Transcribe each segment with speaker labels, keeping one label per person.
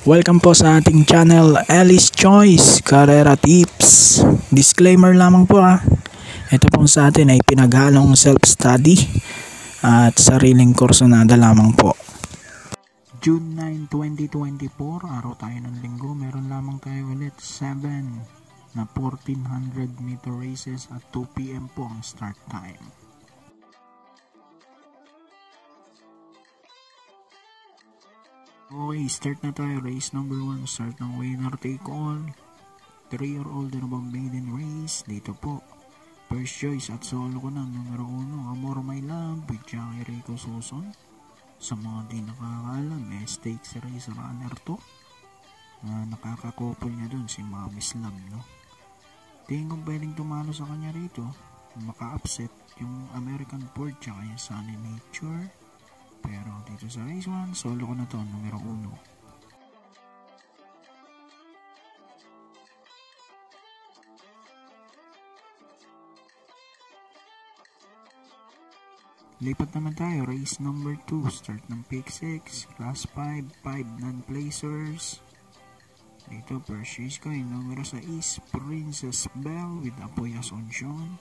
Speaker 1: Welcome po sa ating channel, Ellis Choice Carrera Tips. Disclaimer lamang po Ito po sa atin ay pinaghalong self-study at sariling kursunada lamang po. June 9, 2024, araw tayo ng linggo. Meron lamang tayo ulit 7 na 1400 meter races at 2 PM po ang start time. Okay, start na tayo. Race number 1, start ng winner take all. 3 or older above maiden race. Dito po, first choice at solo ko na, numero 1, Amor My Love with Jackie Rico Suson. Sa mga di nakakaalam, stakes race runner to. Nakakakopol niya dun si Mami's Love, no? Tingin kong pwedeng tumalo sa kanya rito. Maka-upset yung American Port tsaka yung Sunny Nature. Pero dito sa race 1, solo ko na to, numero 1. Lipat naman tayo, race number 2, start ng pick 6, class 5, 5 non-placers. Dito, first choice ko yung numero 6, Princess Belle with Apoy Asuncion.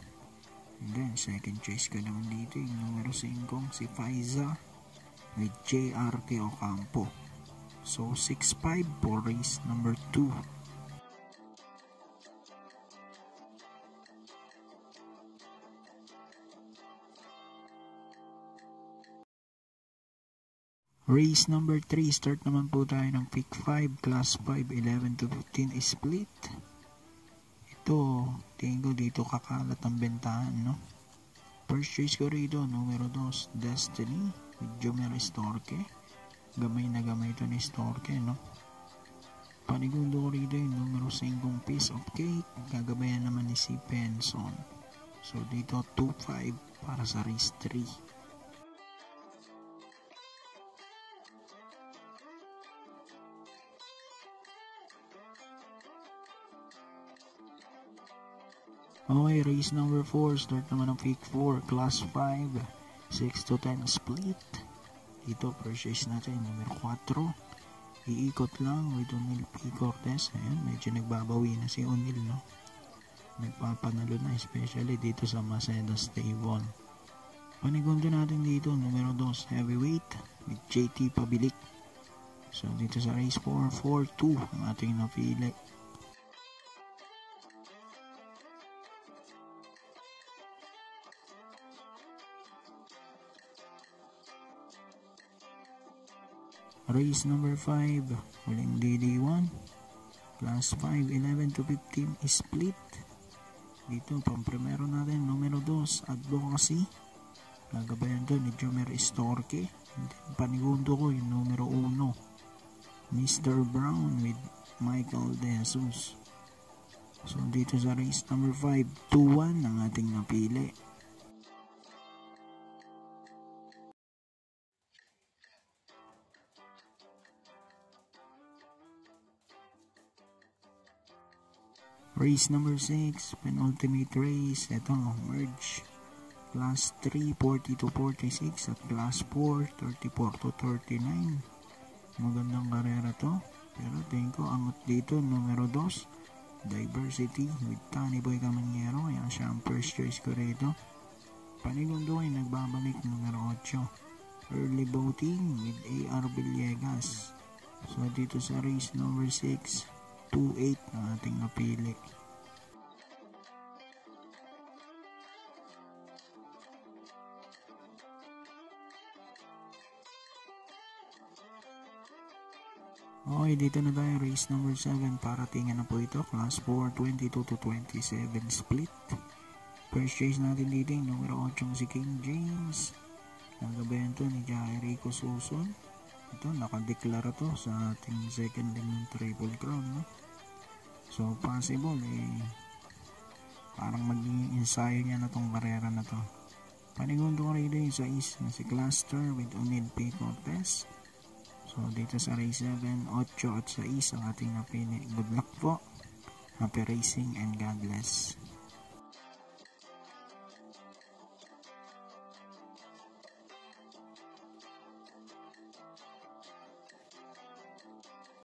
Speaker 1: And then, second choice ko naman dito yung numero 5, si Faiza with JRT Ocampo. So 6-5 for race number 2. Race number 3, start naman po tayo ng pick 5, class 5, 11 to 15 split. Ito, tingin ko dito kakalat ang bentahan, no? First choice ko rito, numero 2, Destiny with Jomel Storke. Gamay na gamay ito ni Storke, no? Panigundo ko rito yung numero 5, Piece of Cake. Gagabayan naman ni si Penson. So dito 2-5 para sa race 3. Okay, race number 4, start naman ng pick 4, class 5, 6 to 10 split. Dito, purchase natin numero 4. Iikot lang with O'Neal P. Cortez. Ayan, medyo nagbabawi na si O'Neal, no? Nagpapanalo na, especially dito sa Maceda Stable. Panigundo natin dito, numero 2, heavyweight with JT Pabilik. So, dito sa race 4, 4-2 ang ating napili. Race number 5, huling DD1, class 5, 11 to 15 split. Dito, pang-primero natin, numero 2, Advocacy. Gagabayan doon ni Jomer Storke. Panigundo ko yung numero 1, Mr. Brown with Michael De Jesus. So, dito sa race number 5, 2-1 ang ating napili. Race number 6, penultimate race. Ito, merge. Class 3, 40 to 46 at class 4, 34 to 39. Magandang karera to. Pero tingin ko, angot dito, numero 2, Diversity with Tani Boy Camaniero. Ayan siya ang first choice ko rito. Panigundo ay nagbabalik, numero 8, Early Voting with AR Villegas. So dito sa race number 6, 2-8 ang ating napili. Okay, dito na tayo, race number 7, paratingan na po ito, class 4, 22 to 27 split. First choice natin dito yung numero 8 si King James. Nagabayan to ni Jackie Rico Suson. Ito, nakadeklara to sa ating second leg ng Triple Crown, no? So, possible, parang maging ensayo niya na tong karera na to. Panigundo ko rin yung sa is na si Cluster with O'Neal P. Cortez. So, dito sa race 7, 8 at 6 ang ating napili. Good luck po. Happy racing and God bless.